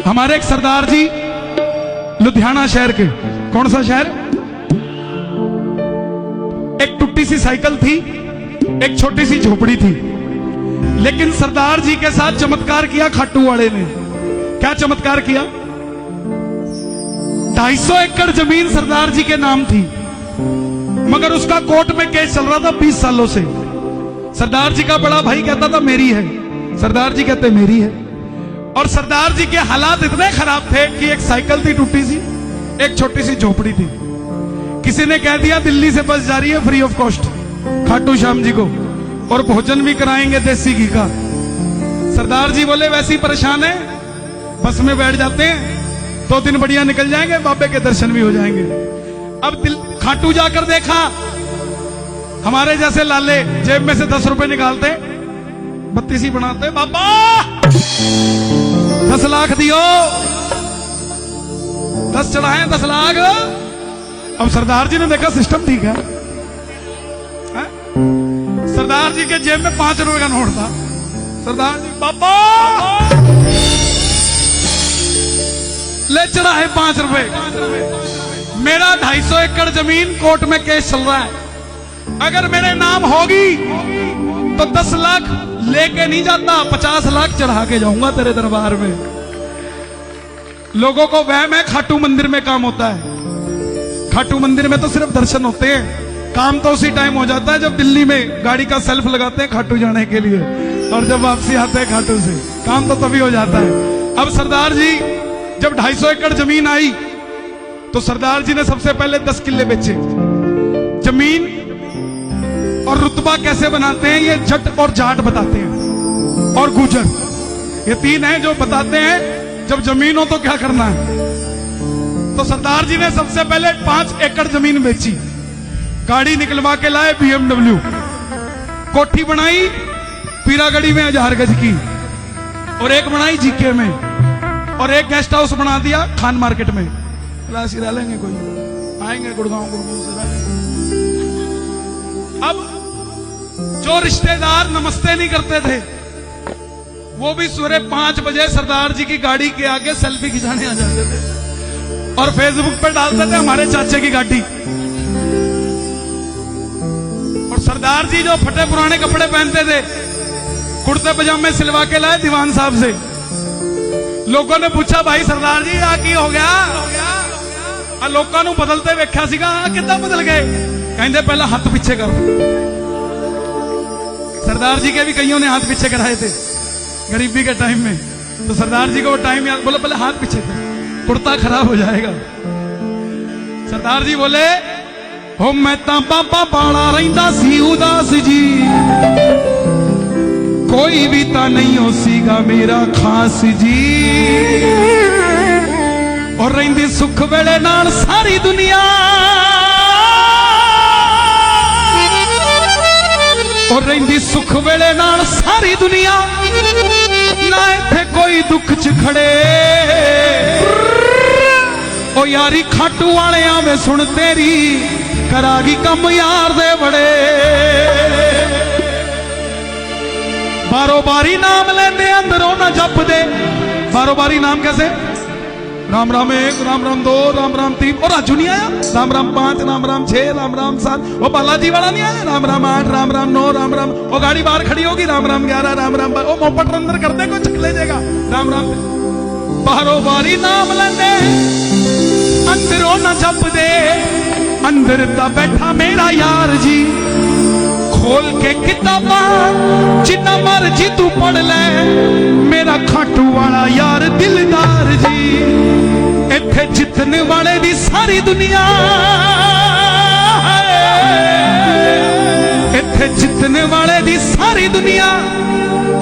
हमारे एक सरदार जी लुधियाना शहर के, कौन सा शहर, एक टूटी सी साइकिल थी, एक छोटी सी झोपड़ी थी, लेकिन सरदार जी के साथ चमत्कार किया खाटू वाले ने। क्या चमत्कार किया? 250 एकड़ जमीन सरदार जी के नाम थी, मगर उसका कोर्ट में केस चल रहा था 20 सालों से। सरदार जी का बड़ा भाई कहता था मेरी है, सरदार जी कहते मेरी है। और सरदार जी के हालात इतने खराब थे कि एक साइकिल थी टूटी सी, एक छोटी सी झोपड़ी थी। किसी ने कह दिया दिल्ली से बस जा रही है free of cost Khatu Shyam ji को, और भोजन भी कराएंगे देसी घी का। सरदार जी बोले वैसे ही परेशान है, बस में बैठ जाते हैं, 2 दिन बढ़िया निकल जाएंगे, बाबे के दर्शन भी हो जाएंगे। अब खाटू जाकर देखा, हमारे जैसे लाले जेब में से 10 रुपए निकालते, 32 बनाते, बाबा 10 लाख दियो, 10 चढ़ाए 10 लाख। अब सरदार जी ने देखा सिस्टम ठीक है, सरदार जी के जेब में 5 रुपए का नोट था। सरदार जी बाबा ले चढ़ाए 5 रुपए। मेरा 250 एकड़ जमीन कोर्ट में केस चल रहा है, अगर मेरे नाम होगी तो 10 लाख लेके नहीं जाता, 50 लाख चढ़ा के जाऊंगा तेरे दरबार में। लोगों को वहम है खाटू मंदिर में काम होता है। खाटू मंदिर में तो सिर्फ दर्शन होते हैं, काम तो उसी टाइम हो जाता है जब दिल्ली में गाड़ी का सेल्फ लगाते हैं खाटू जाने के लिए, और जब वापसी आते हैं खाटू से, काम तो तभी हो जाता है। अब सरदार जी जब 250 एकड़ जमीन आई तो सरदार जी ने सबसे पहले 10 किले बेचे। जमीन और रुतबा कैसे बनाते हैं ये जट और जाट बताते हैं, और गुजर, ये 3 हैं जो बताते हैं जब जमीन हो तो क्या करना है। तो सरदार जी ने सबसे पहले 5 एकड़ जमीन बेची, गाड़ी निकलवा के लाए BMW, कोठी बनाई पीरागढ़ी में 1000 गज की, और एक बनाई जीके में, और एक गेस्ट हाउस बना दिया खान मार्केट में। रह लेंगे, कोई आएंगे गुड़गांव से रह लेंगे। अब जो रिश्तेदार नमस्ते नहीं करते थे, वो भी सुबह 5 बजे सरदार जी की गाड़ी के आगे सेल्फी खिंचाने आ जाते थे, और फेसबुक पे डालते थे हमारे चाचे की गाड़ी। और सरदार जी जो फटे पुराने कपड़े पहनते थे, कुर्ते पजामे सिलवा के लाए दीवान साहब से। लोगों ने पूछा भाई सरदार जी आ की हो गया? लोगों ने बदलते वेख्या सीगा, कितना बदल गए? कहते पहला हाथ पीछे करो। सरदार जी के भी कईयों ने हाथ पीछे कराए थे गरीबी के टाइम में, तो सरदार जी को वो टाइम याद, बोले पहले हाथ पीछे करो, कुर्ता खराब हो जाएगा। सरदार जी बोले हो मैं ता बाबा बाड़ा रहिंदा सी उदास जी, कोई भी ता नहीं हो सीगा मेरा खास जी, और रहिंदी सुख वेले नाल सारी दुनिया, और रहिंदी सुख वेले नाल सारी दुनिया, ना इत्थे कोई दुख च खड़े। ओ यारी खाटू वाले आवे सुन तेरी, करागी कम यार दे बड़े। बारो बारी नाम लेंदे अंदरों ना जप दे। बारो बारी नाम कैसे? राम राम 1, राम राम 2, राम राम 3, और राजू नहीं आया, राम राम 5, राम राम 6, राम राम 7, वो बालाजी वाला नहीं आया, राम राम 8, राम राम 9, राम राम, वो गाड़ी बाहर खड़ी होगी, राम राम 11, राम राम, वो मोपट अंदर कर दे कोई चक ले जाएगा, राम राम। बारो बारी नाम लेंदे अंदरों ना जप दे, अंदर ता बैठा मेरा यार जी, खोल के किताबा जिन्ना मर्जी तू पढ़ ले, मेरा खाटू वाला यार दिलदार जी। इत्थे जितने वाले दी सारी दुनिया, इत्थे जितने वाले दी सारी दुनिया,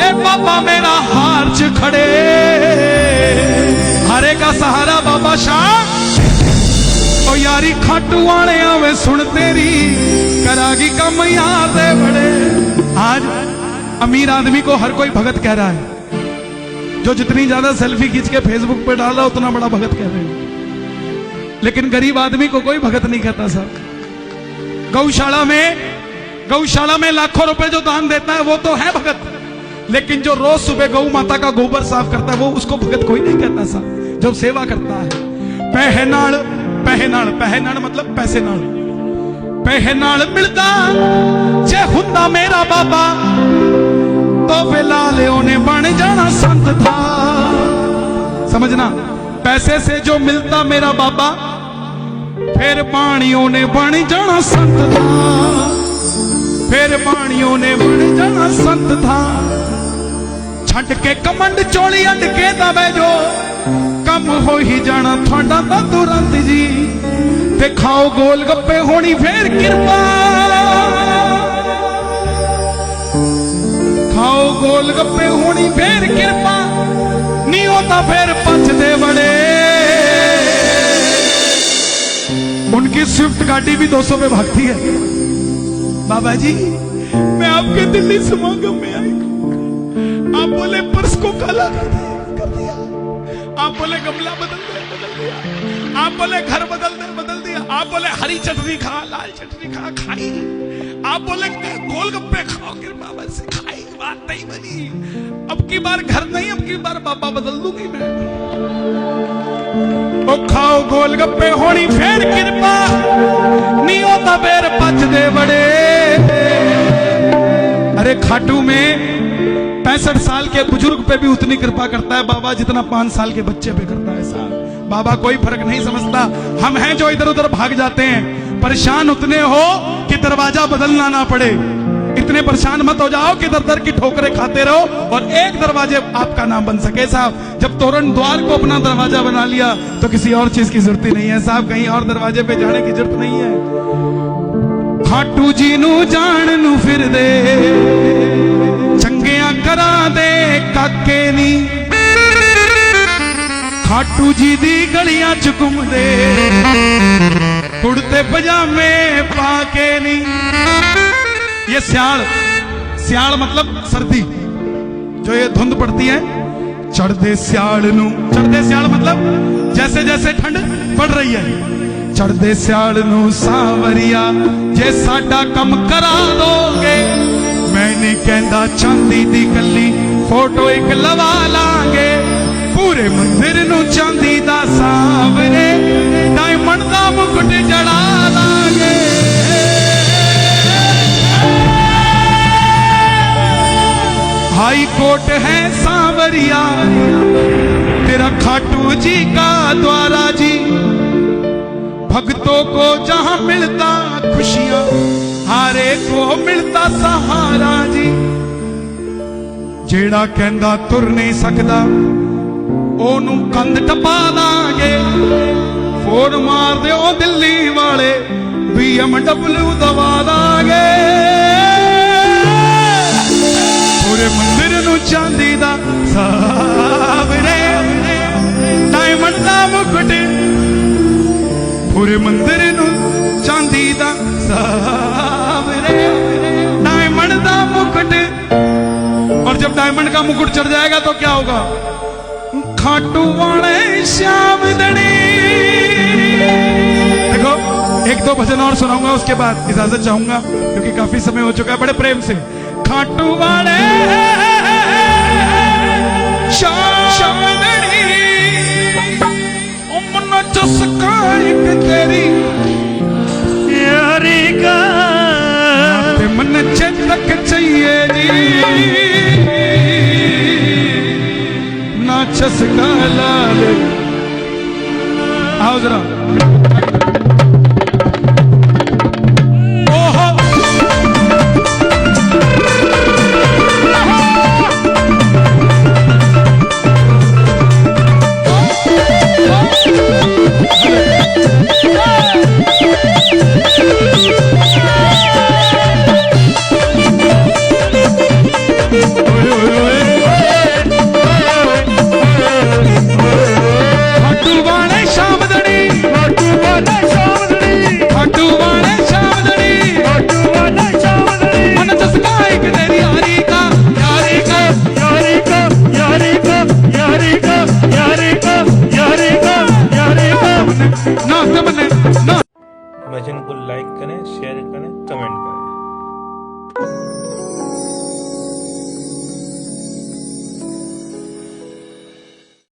ए बाबा मेरा हार च खड़े, हरे का सहारा बाबा शाह। ओ यारी खाटू वाले आवे सुन तेरी, करागी कम यार दे बड़े। आज अमीर आदमी को हर कोई भगत कह रहा है, जो जितनी ज्यादा सेल्फी खींच के फेसबुक पे डाल रहा उतना बड़ा भगत कह रहे हैं, लेकिन गरीब आदमी को कोई भगत नहीं कहता साहब। गौशाला में लाखों रुपए जो दान देता है वो तो है भगत, लेकिन जो रोज सुबह गौ माता का गोबर साफ करता है वो उसको भगत कोई नहीं कहता साहब, जो सेवा करता है। पहनाल पहनाल पहनाल मतलब पैसे नाल, पहनाल मिलता जे हुंदा मेरा बाबा तो फिलहाल उन्हें बन जाना संत था। समझना, पैसे से जो मिलता मेरा बाबा फिर बाणियों ने बन जाना संत था, फिर बाणियों ने बन जाना संत था। छट के कमंड चोली अंड के दबे जो कम हो ही जाना थोड़ा ता तुरंत जी। ते खाओ गोल गप्पे होनी फिर कृपा, खाओ गोल गप्पे होनी फिर कृपा, नहीं होता फिर पचते बड़े। उनकी स्विफ्ट गाड़ी भी 200 पे भागती है। बाबा जी मैं आपके दिल्ली समागम में आई, आप बोले पर्स को काला कर दिया, आप बोले गमला बदल दिया, आप बोले घर बदल दिया, आप बोले हरी चटनी खा लाल चटनी खा खाई, आप बोले गोलगप्पे खाओ फिर बाबा से खाई, बात नहीं बनी। अब की बार घर नहीं, अब की बार बाबा बदल दूंगी मैं। वो खाओ गोलगप्पे होनी फिर कृपा, नहीं होता फिर पचदे बड़े। अरे खाटू में 65 साल के बुजुर्ग पे भी उतनी कृपा करता है बाबा जितना 5 साल के बच्चे पे करता है साहब। बाबा कोई फर्क नहीं समझता। हम हैं जो इधर उधर भाग जाते हैं, परेशान उतने हो कि दरवाजा बदलना ना पड़े। इतने परेशान मत हो जाओ कि दर दर की ठोकरें खाते रहो और एक दरवाजे आपका नाम बन सके साहब। जब तोरण द्वार को अपना दरवाजा बना लिया तो किसी और चीज की जरूरत ही नहीं है साहब, कहीं और दरवाजे पे जाने की जरूरत नहीं है। खाटू जी नू जान नू फिर दे, चंगिया करा दे काके नी, खाटू जी दी गलियां च घुम दे, कुड़ते पजामे पाके नी। ये सियाल, सियाल मतलब सर्दी, जो ये धुंध पड़ती है, चढ़दे सियाल नू, चढ़दे सियाल मतलब जैसे जैसे ठंड पड़ रही है, चढ़दे सियाल नू सावरिया जे साडा कम करा दोगे, मैं नहीं कहंदा चांदी दी कली फोटो एक लवा लांगे, पूरे मंदिर नू चांदी दा सावरे डायमंड दा मुकुट जड़ा लांगे। हाई कोर्ट है सांवरिया तेरा खाटू जी का द्वारा जी, भक्तों को जहां मिलता खुशियां हारे को मिलता सहारा जी। जेड़ा कहंदा तुर नहीं सकदा ओनू कंध टपा लांगे, फोन मार दे ओ दिल्ली वाले BMW दवा लांगे, पूरे मंदिर नू चांदी दा सावरे डायमंड दा मुकुट, पूरे मंदिर नू चांदी दा सावरे डायमंड दा मुकुट। और जब डायमंड का मुकुट चढ़ जाएगा तो क्या होगा? खाटू वाले श्याम दड़ी। देखो एक दो भजन और सुनाऊंगा, उसके बाद इजाजत चाहूंगा क्योंकि काफी समय हो चुका है। बड़े प्रेम से खाटू वाले श्याम दड़ी, उम्र चस्का एक तेरी यारी का मन चेतक चाहिए जी, ना चस्का लाल। आओ जरा।